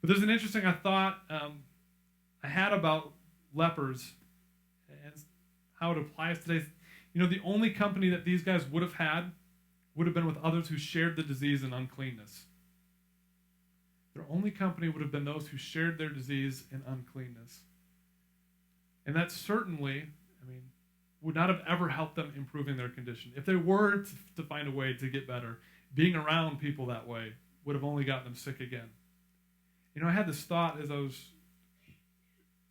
But there's an interesting thought I had about lepers and how it applies today. You know, the only company that these guys would have had would have been with others who shared the disease and uncleanness. Their only company would have been those who shared their disease and uncleanness. And that certainly, would not have ever helped them improving their condition. If they were to find a way to get better, being around people that way would have only gotten them sick again. You know, I had this thought as I was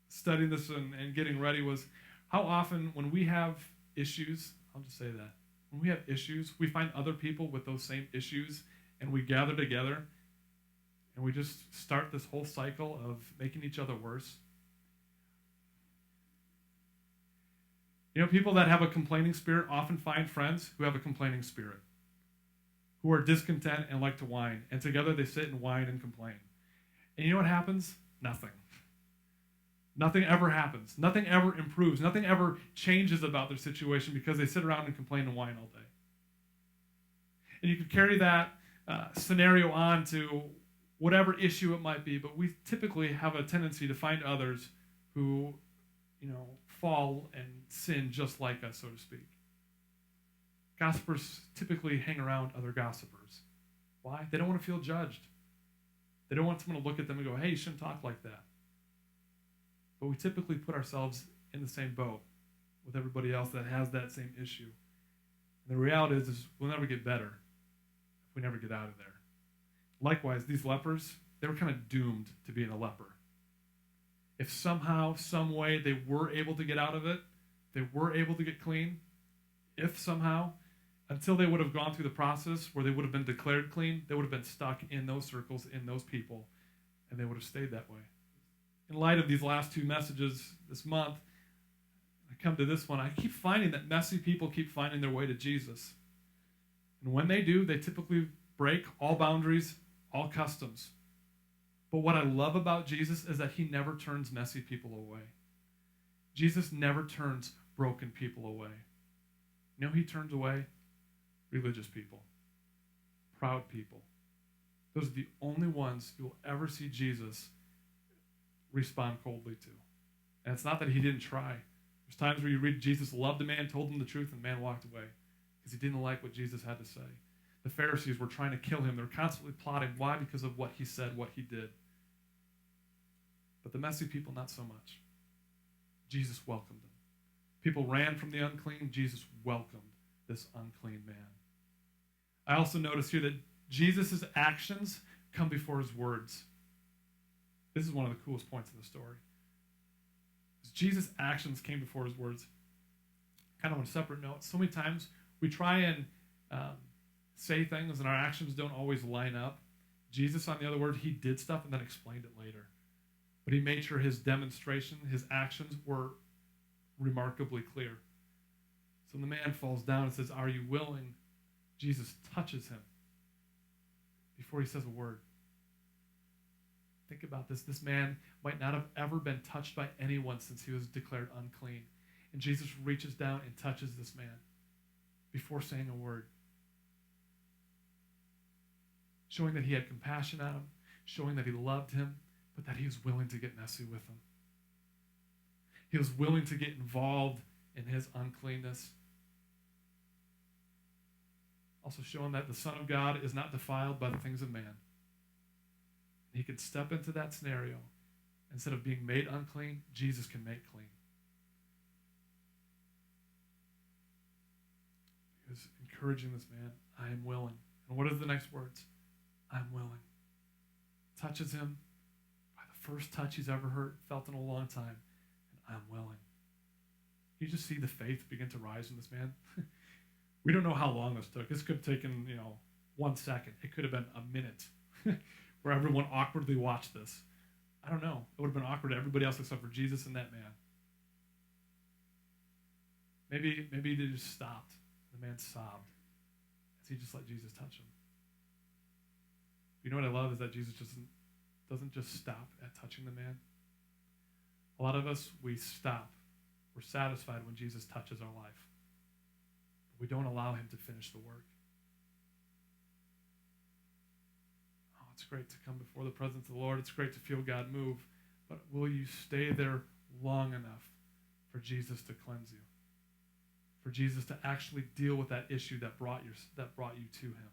studying this and getting ready was how often when we have issues, I'll just say that, when we have issues, we find other people with those same issues and we gather together and we just start this whole cycle of making each other worse. You know, people that have a complaining spirit often find friends who have a complaining spirit, who are discontent and like to whine. And together they sit and whine and complain. And you know what happens? Nothing. Nothing ever happens. Nothing ever improves. Nothing ever changes about their situation because they sit around and complain and whine all day. And you could carry that scenario on to whatever issue it might be, but we typically have a tendency to find others who, fall and sin just like us, so to speak. Gossipers typically hang around other gossipers. Why? They don't want to feel judged. They don't want someone to look at them and go, hey, you shouldn't talk like that. But we typically put ourselves in the same boat with everybody else that has that same issue. And the reality is we'll never get better if we never get out of there. Likewise, these lepers, they were kind of doomed to being a leper. If somehow, some way, they were able to get out of it, they were able to get clean, if somehow, until they would have gone through the process where they would have been declared clean, they would have been stuck in those circles, in those people, and they would have stayed that way. In light of these last two messages this month, I come to this one, I keep finding that messy people keep finding their way to Jesus. And when they do, they typically break all boundaries, all customs. But what I love about Jesus is that he never turns messy people away. Jesus never turns broken people away. You know who he turns away? Religious people. Proud people. Those are the only ones you will ever see Jesus respond coldly to. And it's not that he didn't try. There's times where you read Jesus loved a man, told him the truth, and the man walked away because he didn't like what Jesus had to say. The Pharisees were trying to kill him. They were constantly plotting. Why? Because of what he said, what he did. But the messy people, not so much. Jesus welcomed them. People ran from the unclean. Jesus welcomed this unclean man. I also notice here that Jesus' actions come before his words. This is one of the coolest points in the story. Jesus' actions came before his words. Kind of on a separate note, so many times we try and say things and our actions don't always line up. Jesus, on the other word, he did stuff and then explained it later. But he made sure his demonstration, his actions were remarkably clear. So the man falls down and says, are you willing? Jesus touches him before he says a word. Think about this. This man might not have ever been touched by anyone since he was declared unclean. And Jesus reaches down and touches this man before saying a word. Showing that he had compassion on him, showing that he loved him, but that he was willing to get messy with him. He was willing to get involved in his uncleanness. Also showing that the Son of God is not defiled by the things of man. He can step into that scenario. Instead of being made unclean, Jesus can make clean. He was encouraging this man, I am willing. And what are the next words? I'm willing. Touches him by the first touch he's ever felt in a long time. And I'm willing. You just see the faith begin to rise in this man. We don't know how long this took. This could have taken, 1 second. It could have been a minute where everyone awkwardly watched this. I don't know. It would have been awkward to everybody else except for Jesus and that man. Maybe they just stopped. The man sobbed as he just let Jesus touch him. You know what I love is that Jesus doesn't just stop at touching the man. A lot of us, we stop. We're satisfied when Jesus touches our life. But we don't allow him to finish the work. Oh, it's great to come before the presence of the Lord. It's great to feel God move. But will you stay there long enough for Jesus to cleanse you? For Jesus to actually deal with that issue that brought you to him?